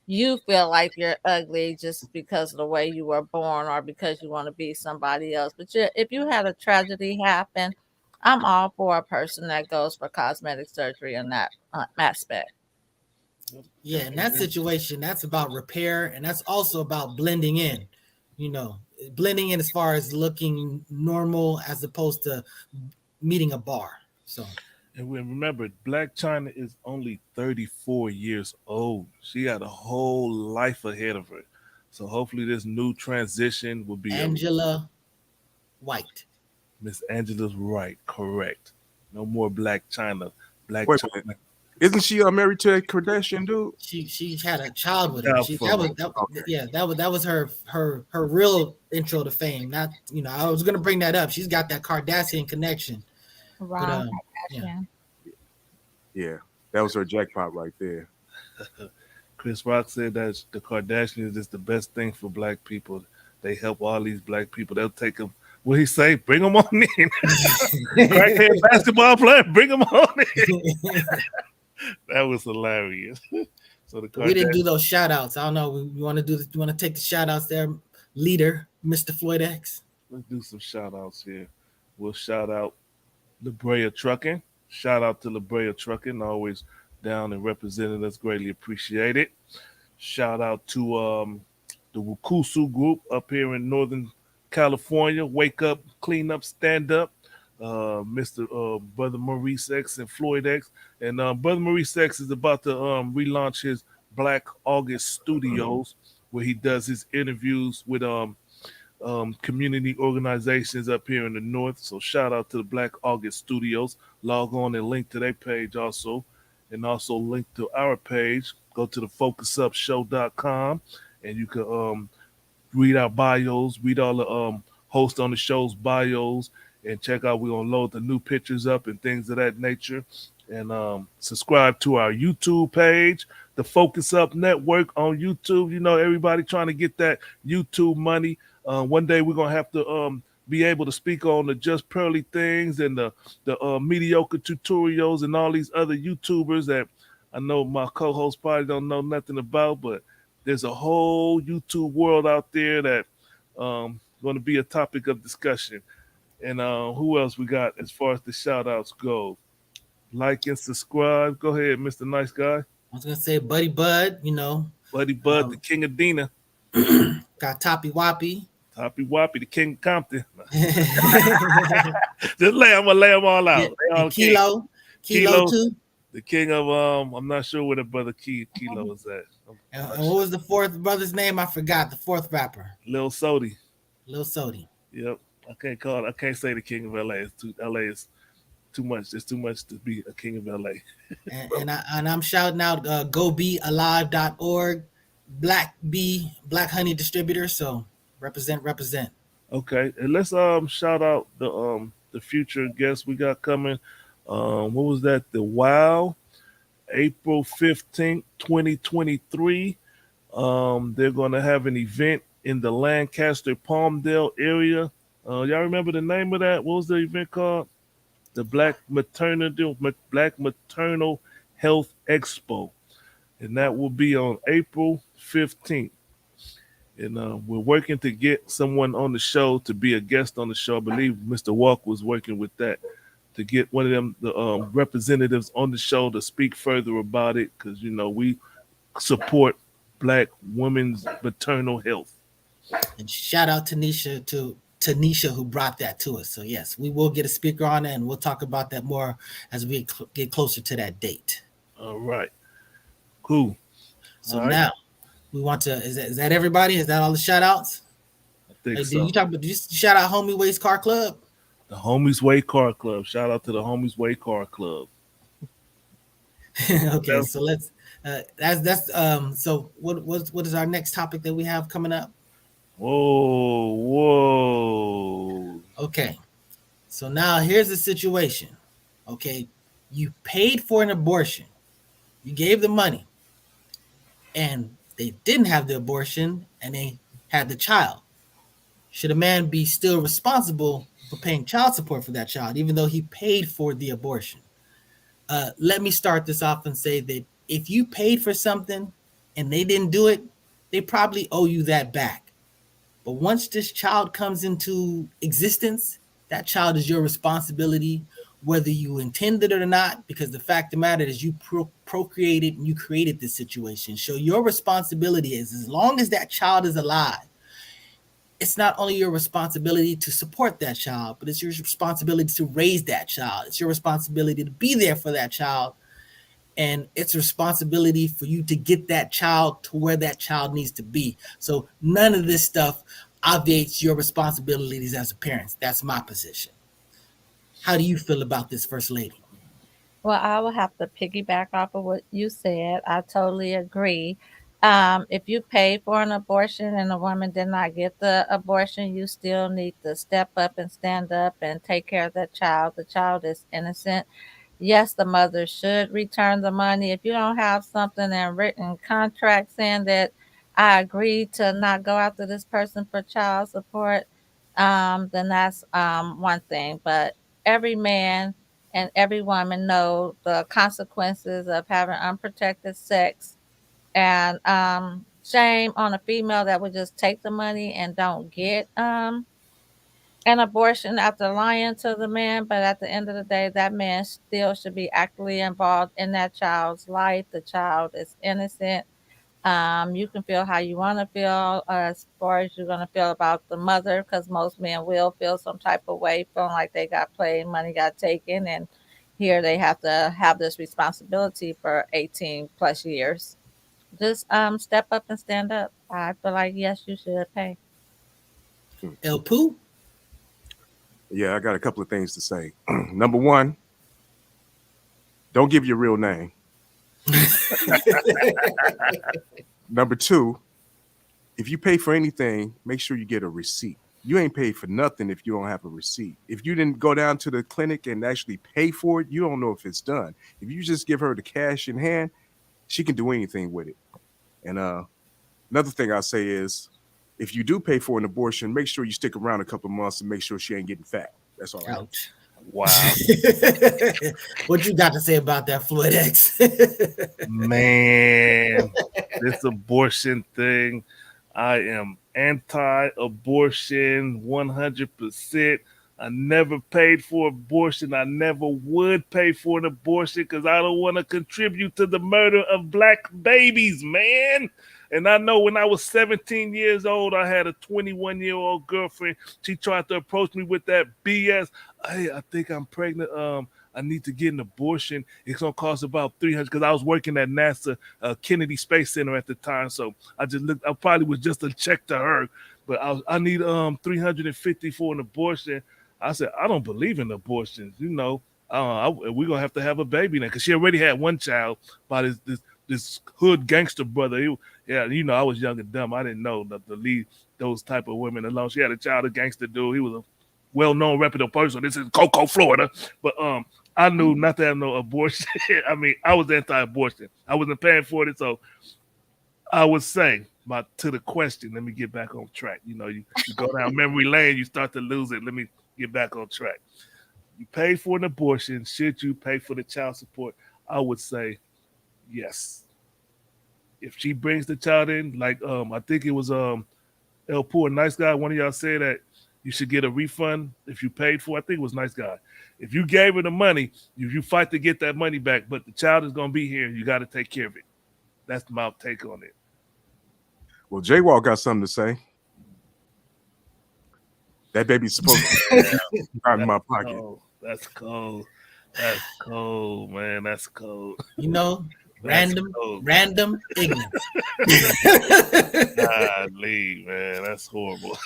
you feel like you're ugly just because of the way you were born or because you want to be somebody else. But if you had a tragedy happen, I'm all for a person that goes for cosmetic surgery in that aspect. Yeah, in that situation, that's about repair, and that's also about blending in. You know, blending in as far as looking normal as opposed to meeting a bar. So And remember, Blac Chyna is only 34 years old. She got a whole life ahead of her. So hopefully this new transition will be a Angela White. Miss Angela's right, correct. No more Blac Chyna. Black Wait a minute. China Isn't she married to a Kardashian dude? She had a child with her. child She from her. Okay. that was her real intro to fame. Not I was gonna bring that up. She's got that Kardashian connection, but Ron yeah. Kardashian. Yeah. That was her jackpot right there. Chris Rock said that the Kardashians is the best thing for black people. They help all these black people. They'll take them. What he say? Bring them on in. Crackhead basketball player, bring them on in. That was hilarious. So the We didn't do Kardashians. those shout outs. I don't know. You want to do this? You want to take the shout outs there, leader, Mr. Floyd X? Let's do some shout outs here. We'll shout out La Brea Trucking. Shout out to La Brea Trucking, always down and representing us. Greatly appreciated. Shout out to the Wukusu group up here in Northern California. Wake up, clean up, stand up. Mr. Brother Maurice X and Floyd X. And Brother Maurice X is about to relaunch his Black August Studios, where he does his interviews with community organizations up here in the north. So shout out to the Black August Studios. Log on and link to their page also. And also link to our page. Go to the focusupshow.com and you can read our bios, read all the hosts on the show's bios, and check out. We're gonna load the new pictures up and things of that nature. And subscribe to our YouTube page, the Focus Up Network on YouTube. You know, everybody trying to get that YouTube money. One day we're gonna have to be able to speak on the just pearly things and the mediocre tutorials and all these other YouTubers that I know my co-host probably don't know nothing about, but there's a whole YouTube world out there that going to be a topic of discussion. And who else we got as far as the shout outs go? Like and subscribe. Go ahead, Mr. Nice Guy. I was gonna say Buddy Bud. Buddy Bud, the Um, King of Dina. got Toppy Woppy. Toppy Woppy, the King of Compton. and Just I'm gonna lay them all out. Lay all king. Kilo Kilo, too. the king of I'm not sure where the brother Kilo is at. And what was the fourth brother's name? I forgot. The fourth rapper, Lil Sody. Lil Sody. Yep. I can't say the king of LA. LA is too much. It's too much to be a king of LA. I'm shouting out gobealive.org, Black Honey Distributor. So represent. Okay, and let's shout out the future guests we got coming. What was that? The Wow, April 15th, 2023. They're gonna have an event in the Lancaster Palmdale area. Y'all remember the name of that? What was the event called? The Black Maternal Health Expo, and that will be on April 15th. And we're working to get someone on the show to be a guest on the show. I believe Mr. Walk was working with that to get one of them the representatives on the show to speak further about it because we support Black women's maternal health. And shout out to Tanisha who brought that to us. So yes, we will get a speaker on it, and we'll talk about that more as we get closer to that date. All right, cool. So All right, now we want to. Is that everybody? Is that all the shout outs? I think Did you so. talk about? Did you shout out Homie Waste Car Club? The Homies Way Car Club. Shout out to the Homies Way Car Club. Okay, Yeah. so let's. That's. So what is our next topic that we have coming up? Whoa, whoa. Okay, so now here's the situation. Okay, you paid for an abortion. You gave the money, and they didn't have the abortion, and they had the child. Should a man be still responsible for paying child support for that child, even though he paid for the abortion? Let me start this off and say that if you paid for something and they didn't do it, they probably owe you that back. But once this child comes into existence, that child is your responsibility, whether you intended it or not, because the fact of the matter is you procreated and you created this situation. So your responsibility is, as long as that child is alive, it's not only your responsibility to support that child, but it's your responsibility to raise that child. It's your responsibility to be there for that child. And it's a responsibility for you to get that child to where that child needs to be. So none of this stuff obviates your responsibilities as a parent. That's my position. How do you feel about this, First Lady? Well, I will have to piggyback off of what you said. I totally agree. If you pay for an abortion and a woman did not get the abortion, you still need to step up and stand up and take care of that child. The child is innocent. Yes, the mother should return the money. If you don't have something in written contract saying that I agree to not go after this person for child support, then that's one thing. But every man and every woman know the consequences of having unprotected sex, and shame on a female that would just take the money and don't get an abortion after lying to the man. But at the end of the day, that man still should be actively involved in that child's life. The child is innocent. You can feel how you want to feel as far as you're going to feel about the mother, because most men will feel some type of way, feeling like they got played, money got taken, and here they have to have this responsibility for 18 plus years. Just step up and stand up. I feel like yes, you should pay. El Poo? Yeah, I got a couple of things to say. Number one, don't give your real name. Number two, if you pay for anything, make sure you get a receipt. You ain't paid for nothing if you don't have a receipt. If you didn't go down to the clinic and actually pay for it, you don't know if it's done. If you just give her the cash in hand, she can do anything with it. And another thing I say is, if you do pay for an abortion, make sure you stick around a couple of months and make sure she ain't getting fat. That's all I got. Ouch. Wow. What you got to say about that, Floyd X? Man, this abortion thing, I am anti abortion 100%. I never paid for abortion. I never would pay for an abortion because I don't want to contribute to the murder of Black babies, man. And I know when I was 17 years old, I had a 21-year-old girlfriend. She tried to approach me with that BS. Hey, I think I'm pregnant. I need to get an abortion. It's gonna cost about 300 because I was working at NASA Kennedy Space Center at the time. So I just looked. I probably was just a check to her, but I need 350 for an abortion. I said I don't believe in abortions. We're gonna have to have a baby now because she already had one child by this hood gangster brother. Yeah, I was young and dumb. I didn't know to leave those type of women alone. She had a child, a gangster dude. He was a well-known, reputable person. This is Cocoa, Florida. But I knew not to have no abortion. I mean, I was anti-abortion. I wasn't paying for it, so I would say, to the question, let me get back on track. You go down memory lane, you start to lose it. Let me get back on track. You pay for an abortion. Should you pay for the child support? I would say yes. If she brings the child in, like I think it was El Poor, nice guy. One of y'all said that you should get a refund if you paid for it. I think it was nice guy. If you gave her the money, you fight to get that money back, but the child is gonna be here. You got to take care of it. That's my take on it. Well, J Wall got something to say. That baby's supposed to be out in my pocket. Cold. That's cold. That's cold, man. That's cold. You know, That's cold. random ignorance. Golly, man, that's horrible.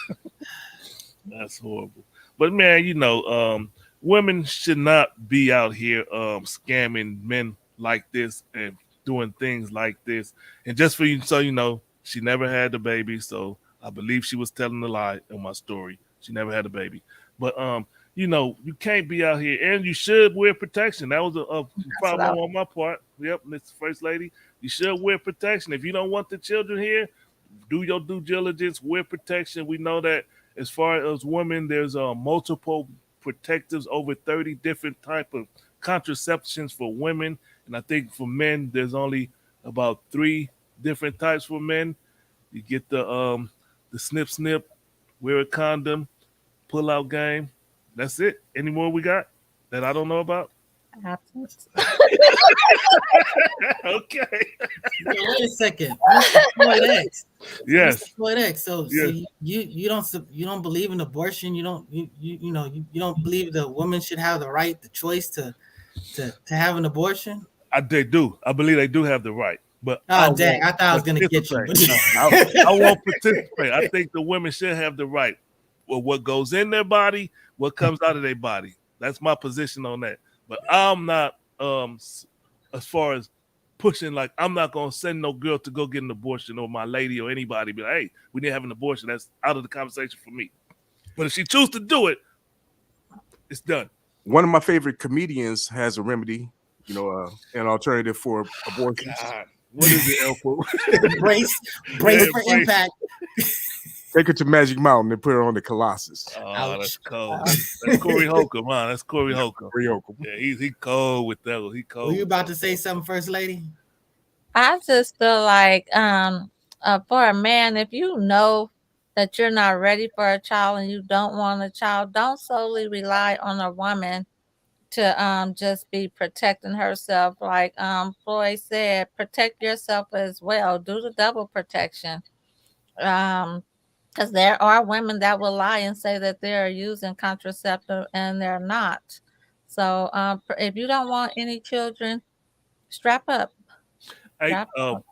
That's horrible. But man, women should not be out here scamming men like this and doing things like this. And just for you, so you know, she never had the baby. So I believe she was telling a lie in my story. She never had a baby. But you can't be out here, and you should wear protection. That was a problem on my part. Yep, Mr. First Lady, you should wear protection. If you don't want the children here, do your due diligence, wear protection. We know that as far as women, there's multiple protectives, over 30 different type of contraceptions for women, and I think for men, there's only about 3 different types for men. You get the snip, wear a condom, pull out game. That's it. Any more we got that I don't know about? Absence. Okay. Wait a second. Mr. Floyd X. Yes. Mr. Floyd X. So Yes. you don't believe in abortion. You don't believe the woman should have the right, the choice to have an abortion. They do. I believe they do have the right. But Oh dang! I thought I was gonna get you. I won't participate. I think the women should have the right. Well, what goes in their body, what comes out of their body. That's my position on that. But I'm not as far as pushing, like I'm not gonna send no girl to go get an abortion, or my lady or anybody be like, hey, we need to have an abortion. That's out of the conversation for me. But if she chooses to do it, it's done. One of my favorite comedians has a remedy, an alternative for abortion. God, what is it, Elfo? brace for impact. Take her to Magic Mountain and put her on the Colossus. Oh, Ouch. that's cold. That's Corey Holcomb, man. That's Corey Holcomb. Corey Holcomb. Yeah, he cold with that one. He cold. Were you about to say something, First Lady? I just feel like for a man, if you know that you're not ready for a child and you don't want a child, don't solely rely on a woman to just be protecting herself. Like Floyd said, protect yourself as well. Do the double protection. Because there are women that will lie and say that they're using contraceptive and they're not. So if you don't want any children, strap up. Hey, Strap up.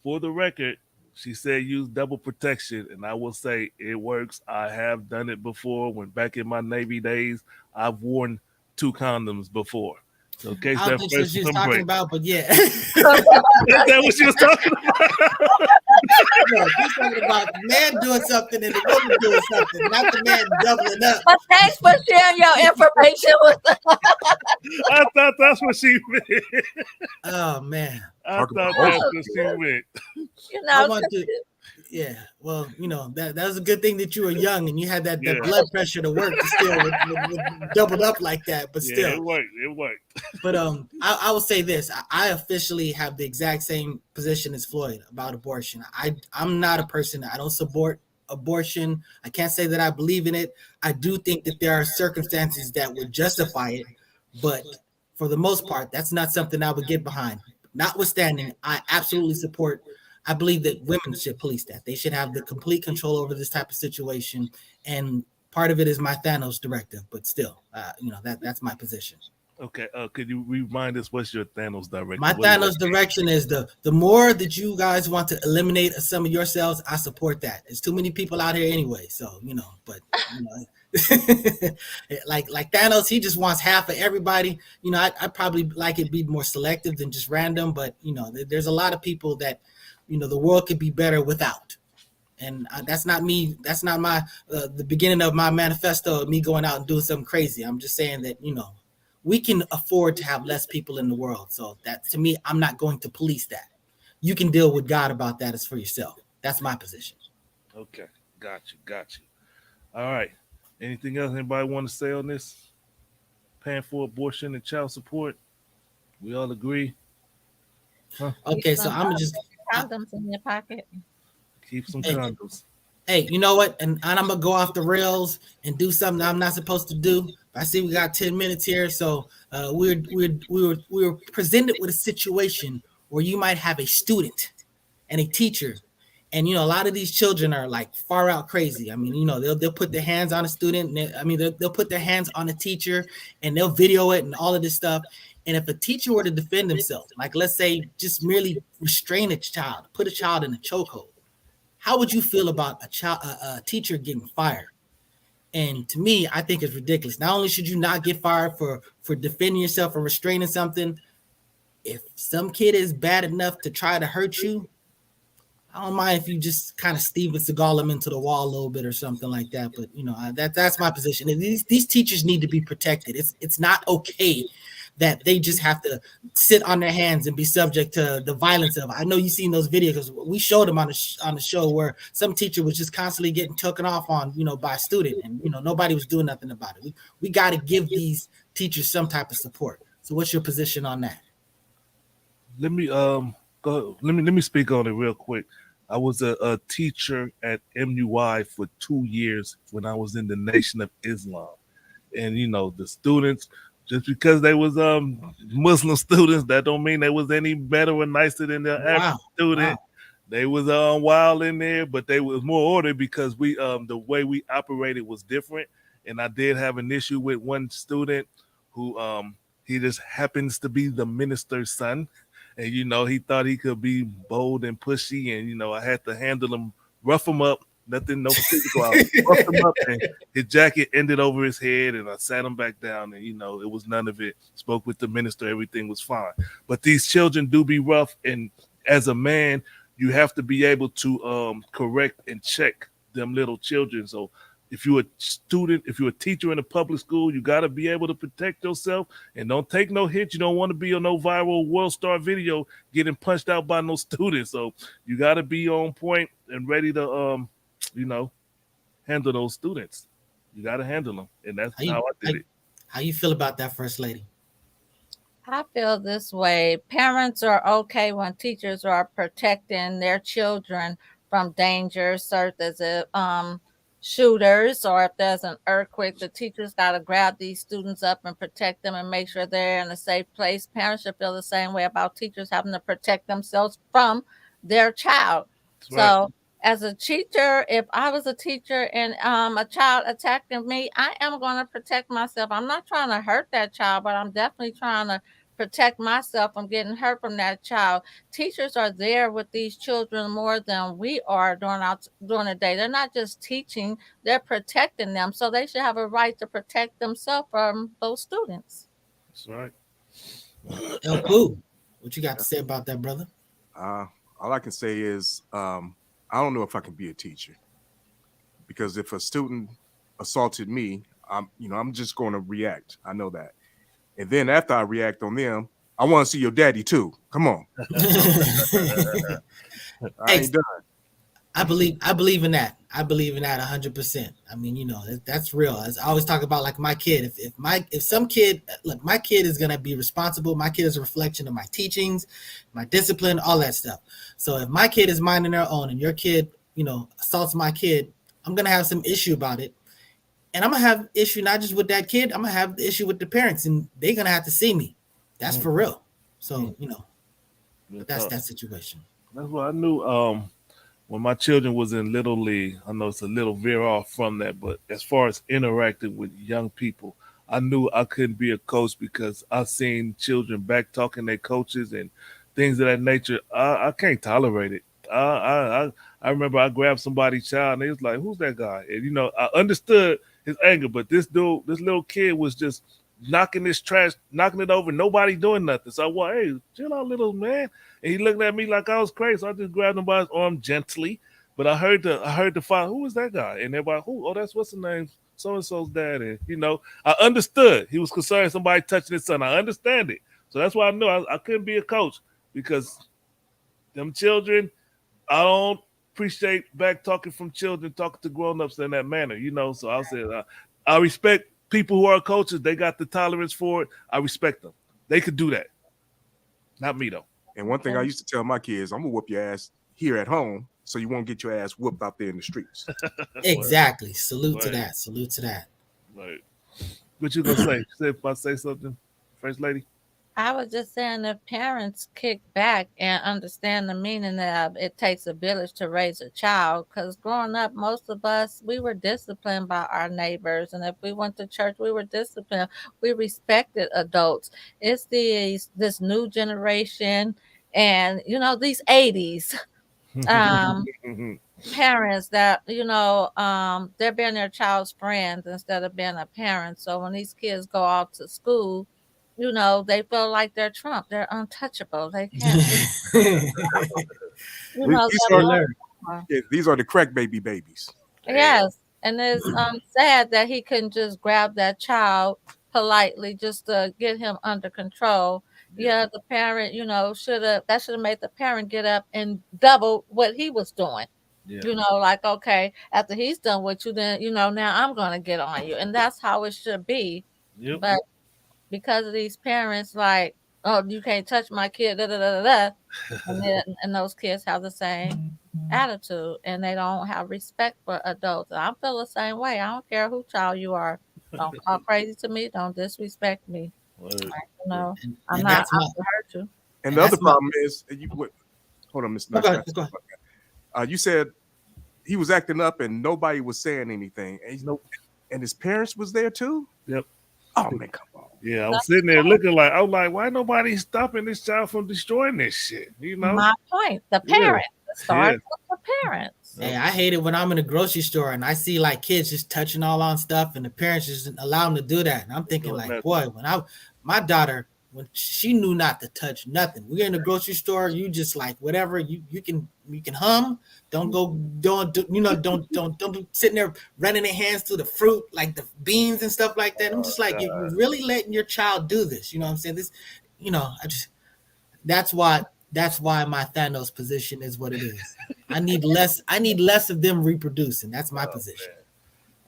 for the record, she said use double protection, and I will say it works. I have done it before. When back in my Navy days, I've worn 2 condoms before. So in case I that don't think that's what first she was one talking break. about, but yeah. Is that what she was talking about? No, she's talking about the man doing something and the woman doing something, not the man doubling up. But thanks for sharing your information with us. I thought that's what she meant. Oh man. I Talk thought about that's what she meant. You I know, want to, yeah. Well, that was a good thing that you were young and you had that Yeah. blood pressure to work to still with doubled up like that, but Yeah, still. it worked. It worked. But I will say this: I officially have the exact same position as Floyd about abortion. I'm not a person. I don't support abortion. I can't say that I believe in it. I do think that there are circumstances that would justify it, but for the most part, that's not something I would get behind. Notwithstanding, I absolutely support. I believe that women should police that. They should have the complete control over this type of situation, and part of it is my Thanos directive. But still, that's my position. Okay, could you remind us what's your Thanos direction? My Thanos direction is the more that you guys want to eliminate some of yourselves, I support that. There's too many people out here anyway, so but like Thanos, he just wants half of everybody. I probably like it be more selective than just random, but there's a lot of people that the world could be better without. And that's not me. That's not my the beginning of my manifesto of me going out and doing something crazy. I'm just saying that we can afford to have less people in the world. So that, to me, I'm not going to police that. You can deal with God about that as for yourself. That's my position. Okay, got you. All right. Anything else anybody want to say on this? Paying for abortion and child support? We all agree? Okay, so I'm just condoms in your pocket. Keep some Hey. condoms. Hey, you know what? And I'm gonna go off the rails and do something I'm not supposed to do. I see we got 10 minutes here, so we're presented with a situation where you might have a student and a teacher, and a lot of these children are like far out crazy. I mean, they'll put their hands on a student. They'll put their hands on a teacher, and they'll video it and all of this stuff. And if a teacher were to defend themselves, like let's say just merely restrain a child, put a child in a chokehold, how would you feel about a teacher getting fired? And to me, I think it's ridiculous. Not only should you not get fired for defending yourself or restraining something, if some kid is bad enough to try to hurt you, I don't mind if you just kind of Steven Seagal them into the wall a little bit or something like that. But that's my position. And these teachers need to be protected. It's not okay that they just have to sit on their hands and be subject to the violence of. I know you've seen those videos because we showed them on the show where some teacher was just constantly getting taken off on by a student, and nobody was doing nothing about it. We got to give these teachers some type of support. So what's your position on that? Let me go. Let me speak on it real quick. I was a teacher at MUI for 2 years when I was in the Nation of Islam, and the students, just because they was Muslim students, that don't mean they was any better or nicer than the African student. Wow. They was wild in there, but they was more ordered because we the way we operated was different. And I did have an issue with one student who he just happens to be the minister's son, and he thought he could be bold and pushy, and I had to handle him, rough him up, nothing, no physical. I roughed him up, and his jacket ended over his head, and I sat him back down, and it was none of it. Spoke with the minister, everything was fine. But these children do be rough, and as a man, you have to be able to correct and check them little children. So if you're a student, if you're a teacher in a public school, you got to be able to protect yourself and don't take no hits. You don't want to be on no viral world star video getting punched out by no students. So you got to be on point and ready to, handle those students. You got to handle them, and that's how I did it. How you feel about that, First Lady? I feel this way. Parents are okay when teachers are protecting their children from danger, such as shooters, or if there's an earthquake, the teachers got to grab these students up and protect them and make sure they're in a safe place. Parents should feel the same way about teachers having to protect themselves from their child. That's So, right. as a teacher, if I was a teacher and a child attacking me, I am going to protect myself. I'm not trying to hurt that child, but I'm definitely trying to protect myself from getting hurt from that child. Teachers are there with these children more than we are during the day. They're not just teaching, they're protecting them. So they should have a right to protect themselves from those students. That's right. El Pooh, what you got to say about that, brother? All I can say is I don't know if I can be a teacher, because if a student assaulted me, I'm just going to react. I know that. And then after I react on them, I want to see your daddy too. Come on. I ain't done. I believe in that. I believe in that 100%. I mean, that's real. As I always talk about, like my kid. If some kid, look, my kid is gonna be responsible. My kid is a reflection of my teachings, my discipline, all that stuff. So if my kid is minding their own and your kid, assaults my kid, I'm gonna have some issue about it, and I'm gonna have issue not just with that kid. I'm gonna have the issue with the parents, and they're gonna have to see me. That's for real. So but that's that situation. That's what I knew. When my children was in little league, I know it's a little veer off from that, but as far as interacting with young people, I knew I couldn't be a coach because I've seen children back talking their coaches and things of that nature. I can't tolerate it. I remember I grabbed somebody's child and they was like, "Who's that guy?" And I understood his anger, but this little kid was just knocking this trash, knocking it over, nobody doing nothing. So I went, "Hey, chill out, little man." And he looked at me like I was crazy. So I just grabbed him by his arm gently. But I heard the father, "Who is that guy?" And everybody, "Who? Oh, that's what's the name? So and so's dad." And I understood he was concerned somebody touching his son. I understand it. So that's why I knew I couldn't be a coach, because them children, I don't appreciate back talking from children, talking to grown-ups in that manner, So I said, I respect people who are coaches. They got the tolerance for it. I respect them. They could do that. Not me, though. And one thing I used to tell my kids, I'm gonna whoop your ass here at home, so you won't get your ass whooped out there in the streets. Exactly. Salute to Right. that. Salute to that. Right. What you gonna say? Say if I say something, First Lady. I was just saying if parents kick back and understand the meaning of it takes a village to raise a child, because growing up, most of us, we were disciplined by our neighbors. And if we went to church, we were disciplined. We respected adults. It's this new generation and, these 80s. Um, parents that they're being their child's friends instead of being a parent. So when these kids go off to school, they feel like they're Trump, they're untouchable, they can't do These they're are Alert. these are the crack babies. yes. And it's sad that he couldn't just grab that child politely just to get him under control. Yeah, the parent, should have made the parent get up and double what he was doing. Yeah. Like, okay, after he's done with you, then, now I'm going to get on you. And that's how it should be. Yep. But because of these parents, like, oh, you can't touch my kid, da da da da, da. And those kids have the same attitude and they don't have respect for adults. I feel the same way. I don't care who child you are. Don't talk crazy to me. Don't disrespect me. Word. I'm And not that's my out to hurt you. And and the other that's my problem is, hold on, Mr. go Nice ahead, Guy. go ahead. You said he was acting up and nobody was saying anything. Nope. And his parents was there too? Yep. Oh man, come on. Yeah, I was sitting there looking like I was like, why nobody stopping this child from destroying this shit? My point. The Yeah. parents. It starts Yeah. with the parents. Hey, I hate it when I'm in a grocery store and I see like kids just touching all on stuff and the parents just allow them to do that. And I'm thinking Doing like, nothing. boy, my daughter, when she knew not to touch nothing. We're in the grocery store, you just like whatever you can hum. Don't go don't be sitting there running their hands through the fruit like the beans and stuff like that. I'm just like, you're really letting your child do this. You know what I'm saying? This, I just that's why my Thanos position is what it is. I need less of them reproducing. That's my position.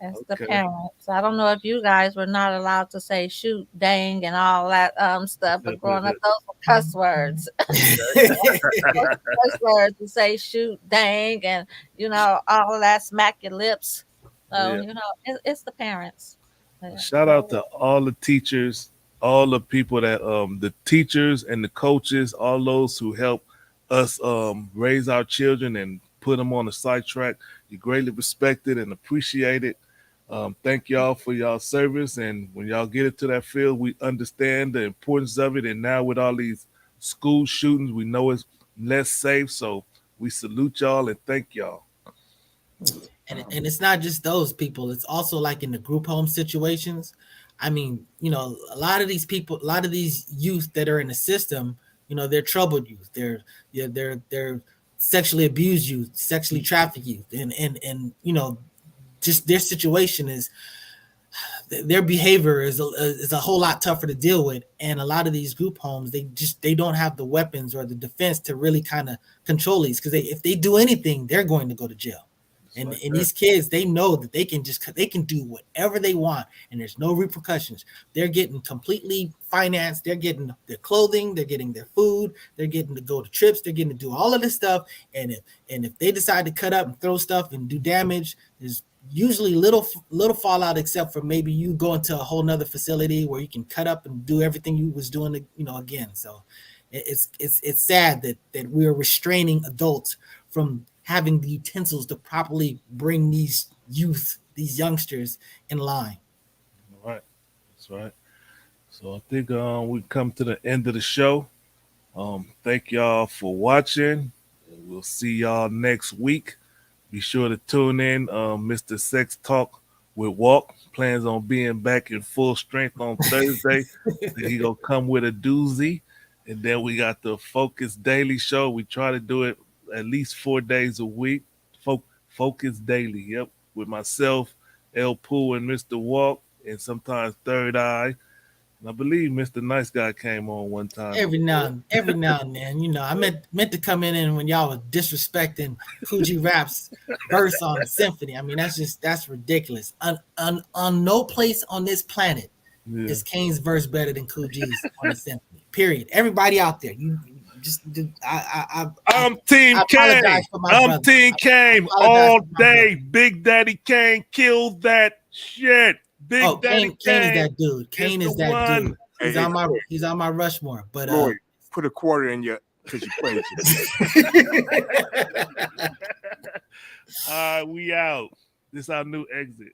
It's Okay. the parents. I don't know if you guys were not allowed to say shoot, dang, and all that stuff, but growing up, those were cuss words. Cuss words to say shoot, dang, and all of that, smack your lips. So Yeah. it's the parents. Yeah. Shout out to all the teachers, all the people that the teachers and the coaches, all those who help us raise our children and put them on the side track. You greatly respected and appreciated. Thank y'all for y'all service, and when y'all get into that field, we understand the importance of it. And now with all these school shootings, we know it's less safe. So we salute y'all and thank y'all. And it's not just those people, it's also like in the group home situations. I mean, a lot of these people, a lot of these youth that are in the system, they're troubled youth, they're sexually abused youth, sexually trafficked youth, and just their situation is, their behavior is a whole lot tougher to deal with. And a lot of these group homes, they don't have the weapons or the defense to really kind of control these, because if they do anything, they're going to go to jail. And these kids, they know that they can do whatever they want, and there's no repercussions. They're getting completely financed. They're getting their clothing. They're getting their food. They're getting to go to trips. They're getting to do all of this stuff. And if they decide to cut up and throw stuff and do damage, there's usually little fallout, except for maybe you go into a whole nother facility where you can cut up and do everything you was doing, again. So it's sad that we are restraining adults from having the utensils to properly bring these youngsters in line. All right. That's right. So I think we come to the end of the show. Thank y'all for watching. We'll see y'all next week. Be sure to tune in. Mr. Sex Talk with Walk plans on being back in full strength on Thursday. He gonna come with a doozy. And then we got the Focus Daily Show. We try to do it at least 4 days a week. Focus Daily, yep. With myself, El Pooh, and Mr. Walk, and sometimes Third Eye. And I believe Mr. Nice Guy came on one time. Every now and then, I meant to come in when y'all were disrespecting Coogee Rap's verse on Symphony. I mean, that's ridiculous. On no place on this planet is Kane's verse better than Coogee's on the Symphony. Period. Everybody out there, you I'm Team I Kane. apologize for my I'm brother. Team Kane apologize all for my day. Big Daddy Kane killed that shit. Big Daddy Kane is that dude. Kane is the that one. dude. Hey, hey, Floyd. He's on my Rushmore. But Floyd, put a quarter in your because you played. We out. This is our new exit.